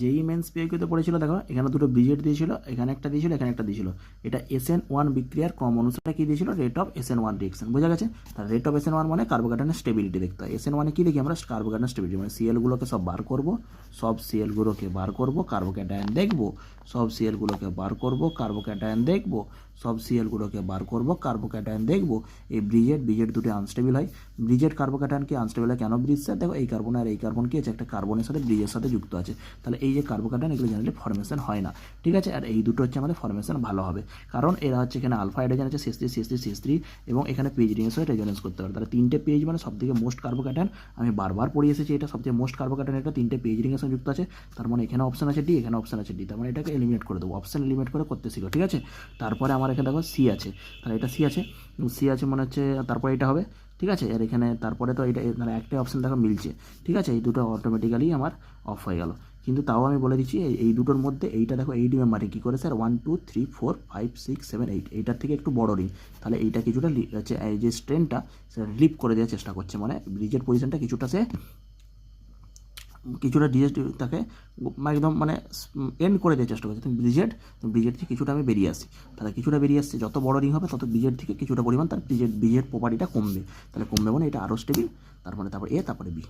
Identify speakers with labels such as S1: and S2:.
S1: যেই মেন্স পিওকিউতে পড়েছিল দেখো এখানে দুটো ব্রিজেট দিয়েছিল, এখানে একটা দিয়েছিল, এখানে একটা দিয়েছিল। এটা SN1 বিক্রিয়ার ক্রম অনুসারে কী দিয়েছিল, রেট অফ SN1 রিয়েকশন, বোঝা গেছে। তার রেট অফ SN1 মানে কার্বোক্যাটায়নের স্টেবিলিটি দেখতে হয়। SN1-এ কী দেখি আমরা, কার্বোক্যাটায়নের স্টেবিলিটি মানে সিএলগুলোকে সব বার করবো, সব সিএলগুলোকে বার করবো, কার্বোক্যাটায়ন দেখবো, সব সিএলগুলোকে বার করবো, কার্বোক্যাটায়ন দেখবো, সব সিএলগুলোকে বার করবো, কার্বোক্যাটায়ন দেখবো। এই ব্রিজেট দুটো আনস্টেবল হয়। ব্রিজেট কার্বোক্যাটায়ন কি আনস্টেবল হয় কেন? ব্রিজ স্যার দেখো এই কার্বন আর এই কার্বন কি আছে, একটা কার্বনের সাথে ব্রিজের সাথে যুক্ত আছে, তাহলে এই যে কার্বোক্যাটায়ন এগুলো জেনারেলি ফর্মেশন হয় না, ঠিক আছে। আর এই দুটো হচ্ছে আমাদের ফর্মেশন ভালো হবে, কারণ এরা হচ্ছে এখানে আলফা হাইড্রোজেন আছে CH3 এবং এখানে পেজ রিংয়ের সাথে রেজোনেন্স করতে পারে। তাহলে তিনটে পেজ মানে সব থেকে মোস্ট কার্বোক্যাটায়ন, আমি বারবার পড়ে এসেছি এটা সবচেয়ে মোস্ট কার্বোক্যাটায়ন, এটা তিনটে পেজ রিংয়ের সাথে যুক্ত আছে। তার মানে এখানে অপশন আছে ডি, এখানে অপশন আছে ডি, তার মানে এটাকে এলিমিনেট করে দেবো, অপশন এলিমিনেট করে করতে শিখো, ঠিক আছে। তারপরে আমার এখানে দেখো সি আছে, তাহলে এটা সি আছে মনে হচ্ছে, তারপরে এটা হবে, ঠিক আছে। আর এখানে তারপরে তো এটা মানে একটাই অপশন দেখো মিলছে, ঠিক আছে। এই দুটো অটোমেটিক্যালি আমার অফ হয়ে গেল। কিন্তু তাও আমি বলে দিচ্ছি এই দুটোর মধ্যে এইটা দেখো 8 মেম্বারে কী করে স্যার 1 2 3 4 5 6 7 8, এইটার থেকে একটু বড় রিং, তাহলে এইটা কিছুটা হচ্ছে এই যে স্ট্রেনটা সেটা রিলিভ করে দেওয়ার চেষ্টা করছে, মানে ব্রিজের পজিশনটা কিছুটা ডিজেট তাকে একদম মানে এন্ড করে দেওয়ার চেষ্টা করছে। তুমি ব্রিজেট থেকে কিছুটা আমি বেরিয়ে আসি, তাহলে কিছুটা বেরিয়ে আসছে, যত বড় রিং হবে তত ব্রিজেট থেকে কিছুটা পরিমাণ তার ব্রিজেট প্রপার্টিটা কমবে, তাহলে কমবে মানে এটা আরও স্টেবল, তারপরে এ, তারপরে বি।